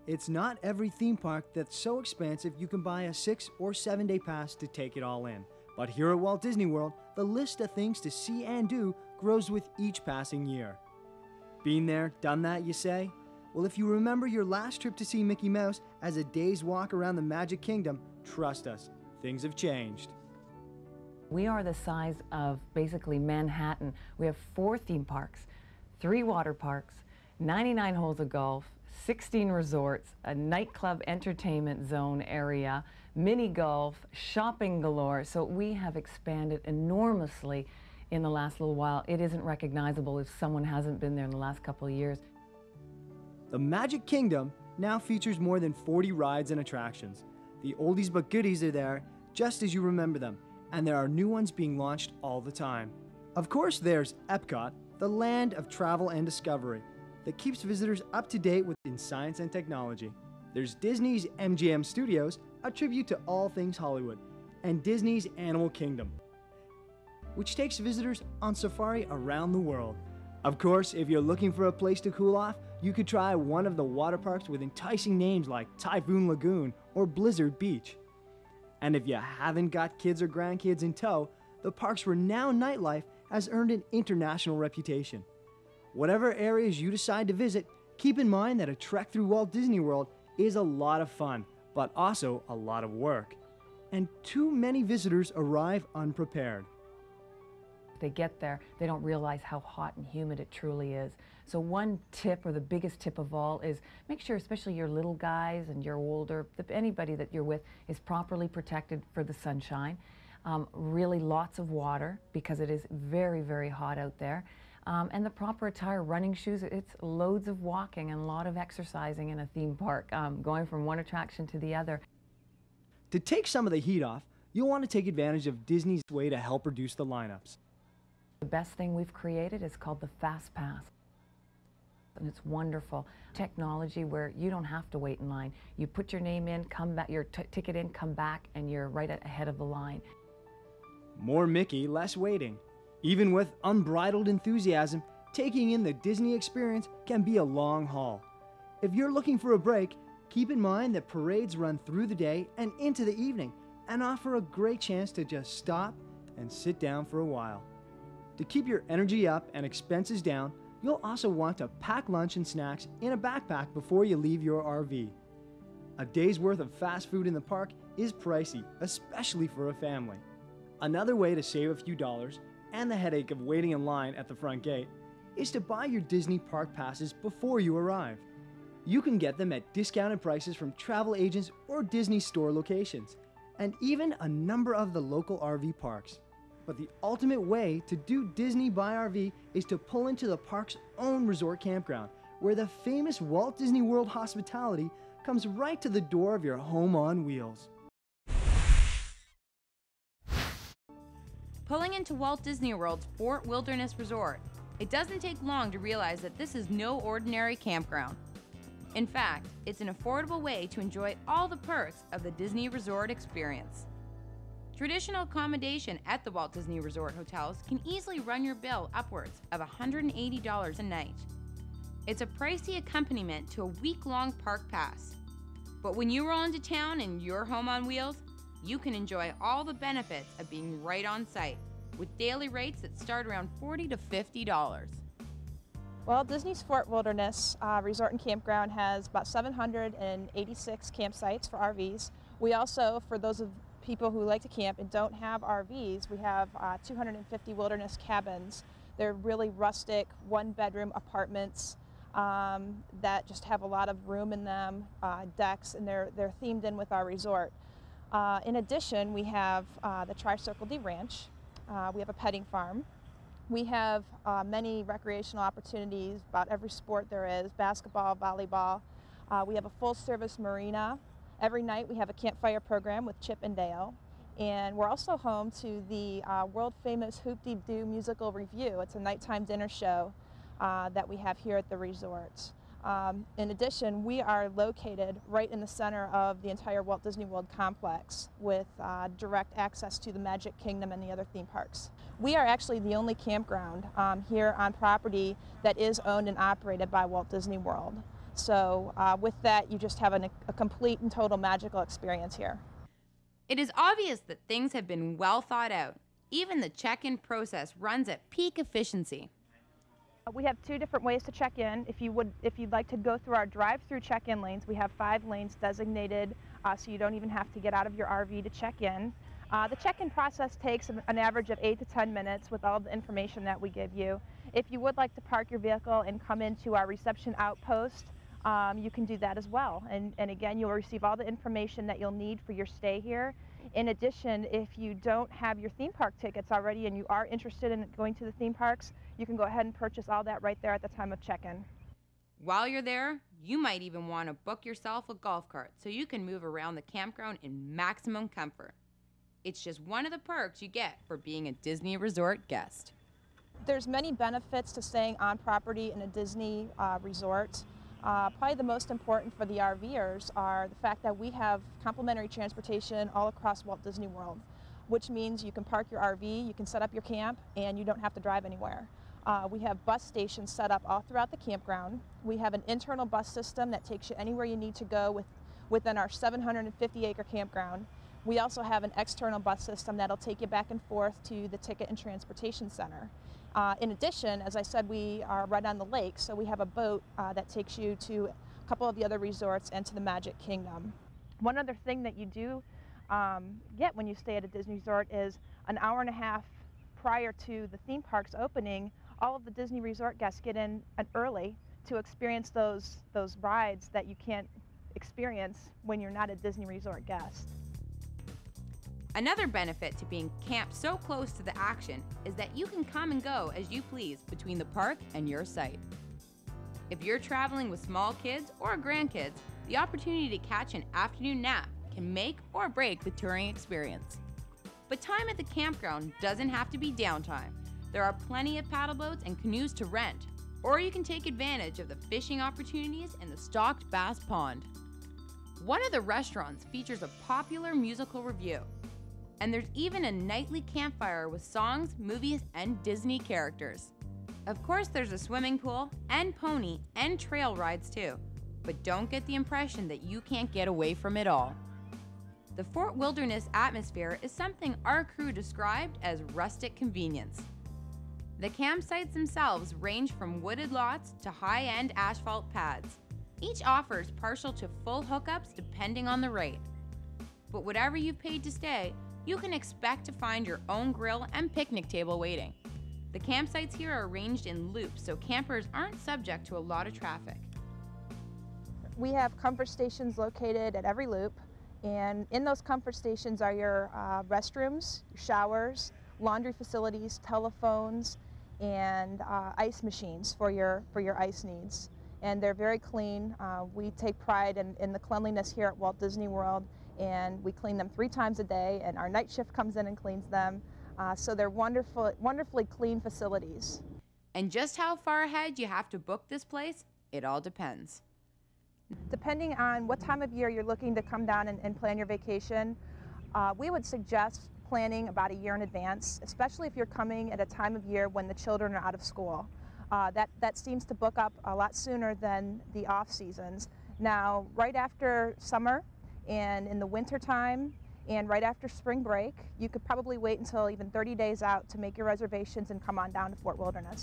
It's not every theme park that's so expansive you can buy a 6 or 7 day pass to take it all in. But here at Walt Disney World, the list of things to see and do grows with each passing year. Been there, done that, you say? Well, if you remember your last trip to see Mickey Mouse as a day's walk around the Magic Kingdom, trust us, things have changed. We are the size of basically Manhattan. We have 4 theme parks, 3 water parks, 99 holes of golf, 16 resorts, a nightclub entertainment zone area, mini golf, shopping galore. So we have expanded enormously in the last little while. It isn't recognizable if someone hasn't been there in the last couple of years. The Magic Kingdom now features more than 40 rides and attractions. The oldies but goodies are there just as you remember them, and there are new ones being launched all the time. Of course, there's Epcot, the land of travel and discovery, that keeps visitors up to date in science and technology. There's Disney's MGM Studios, a tribute to all things Hollywood, and Disney's Animal Kingdom, which takes visitors on safari around the world. Of course, if you're looking for a place to cool off, you could try one of the water parks with enticing names like Typhoon Lagoon or Blizzard Beach. And if you haven't got kids or grandkids in tow, the park's renowned nightlife has earned an international reputation. Whatever areas you decide to visit, keep in mind that a trek through Walt Disney World is a lot of fun, but also a lot of work. And too many visitors arrive unprepared. They get there, they don't realize how hot and humid it truly is. So one tip, or the biggest tip of all, is make sure, especially your little guys and your older, anybody that you're with, is properly protected for the sunshine. Really lots of water, because it is very, very hot out there. And the proper attire, running shoes. It's loads of walking and a lot of exercising in a theme park, going from one attraction to the other. To take some of the heat off, you'll want to take advantage of Disney's way to help reduce the lineups. The best thing we've created is called the Fast Pass. And it's wonderful technology where you don't have to wait in line. You put your name in, come back, your ticket in, come back, and you're right ahead of the line. More Mickey, less waiting. Even with unbridled enthusiasm, taking in the Disney experience can be a long haul. If you're looking for a break, keep in mind that parades run through the day and into the evening and offer a great chance to just stop and sit down for a while. To keep your energy up and expenses down, you'll also want to pack lunch and snacks in a backpack before you leave your RV. A day's worth of fast food in the park is pricey, especially for a family. Another way to save a few dollars and the headache of waiting in line at the front gate is to buy your Disney park passes before you arrive. You can get them at discounted prices from travel agents or Disney store locations, and even a number of the local RV parks. But the ultimate way to do Disney by RV is to pull into the park's own resort campground, where the famous Walt Disney World hospitality comes right to the door of your home on wheels. Pulling into Walt Disney World's Fort Wilderness Resort, it doesn't take long to realize that this is no ordinary campground. In fact, it's an affordable way to enjoy all the perks of the Disney Resort experience. Traditional accommodation at the Walt Disney Resort hotels can easily run your bill upwards of $180 a night. It's a pricey accompaniment to a week-long park pass. But when you roll into town in your home on wheels, you can enjoy all the benefits of being right on site, with daily rates that start around $40 to $50. Well, Disney's Fort Wilderness Resort and Campground has about 786 campsites for RVs. We also, for those of people who like to camp and don't have RVs, we have 250 wilderness cabins. They're really rustic, one-bedroom apartments that just have a lot of room in them, decks, and they're themed in with our resort. In addition, we have the Tri-Circle D Ranch. We have a petting farm. We have many recreational opportunities, about every sport there is, basketball, volleyball. We have a full-service marina. Every night we have a campfire program with Chip and Dale. And we're also home to the world-famous Hoop-Dee-Doo musical review. It's a nighttime dinner show that we have here at the resort. In addition, we are located right in the center of the entire Walt Disney World complex with direct access to the Magic Kingdom and the other theme parks. We are actually the only campground here on property that is owned and operated by Walt Disney World. So with that, you just have a complete and total magical experience here. It is obvious that things have been well thought out. Even the check-in process runs at peak efficiency. We have 2 different ways to check in. If you'd like to go through our drive-through check-in lanes, we have 5 lanes designated, so you don't even have to get out of your RV to check in. The check-in process takes an average of 8 to 10 minutes with all the information that we give you. If you would like to park your vehicle and come into our reception outpost, you can do that as well. And again, you'll receive all the information that you'll need for your stay here. In addition, if you don't have your theme park tickets already and you are interested in going to the theme parks, you can go ahead and purchase all that right there at the time of check-in. While you're there, you might even want to book yourself a golf cart so you can move around the campground in maximum comfort. It's just one of the perks you get for being a Disney resort guest. There's many benefits to staying on property in a Disney resort. Probably the most important for the RVers are the fact that we have complimentary transportation all across Walt Disney World, which means you can park your RV, you can set up your camp, and you don't have to drive anywhere. We have bus stations set up all throughout the campground. We have an internal bus system that takes you anywhere you need to go within our 750-acre campground. We also have an external bus system that'll take you back and forth to the Ticket and Transportation Center. In addition, as I said, we are right on the lake, so we have a boat that takes you to a couple of the other resorts and to the Magic Kingdom. One other thing that you do get when you stay at a Disney resort is an hour and a half prior to the theme park's opening, all of the Disney resort guests get in early to experience those rides that you can't experience when you're not a Disney resort guest. Another benefit to being camped so close to the action is that you can come and go as you please between the park and your site. If you're traveling with small kids or grandkids, the opportunity to catch an afternoon nap can make or break the touring experience. But time at the campground doesn't have to be downtime. There are plenty of paddle boats and canoes to rent, or you can take advantage of the fishing opportunities in the stocked bass pond. One of the restaurants features a popular musical revue, and there's even a nightly campfire with songs, movies, and Disney characters. Of course, there's a swimming pool and pony and trail rides too, but don't get the impression that you can't get away from it all. The Fort Wilderness atmosphere is something our crew described as rustic convenience. The campsites themselves range from wooded lots to high-end asphalt pads. Each offers partial to full hookups depending on the rate. But whatever you've paid to stay, you can expect to find your own grill and picnic table waiting. The campsites here are arranged in loops so campers aren't subject to a lot of traffic. We have comfort stations located at every loop, and in those comfort stations are your restrooms, your showers, laundry facilities, telephones, and ice machines for your ice needs. And they're very clean. We take pride in the cleanliness here at Walt Disney World, and we clean them 3 times a day, and our night shift comes in and cleans them. So they're wonderfully clean facilities. And just how far ahead you have to book this place, it all depends. Depending on what time of year you're looking to come down and plan your vacation, we would suggest planning about a year in advance, especially if you're coming at a time of year when the children are out of school. That seems to book up a lot sooner than the off seasons. Now, right after summer and in the winter time and right after spring break, you could probably wait until even 30 days out to make your reservations and come on down to Fort Wilderness.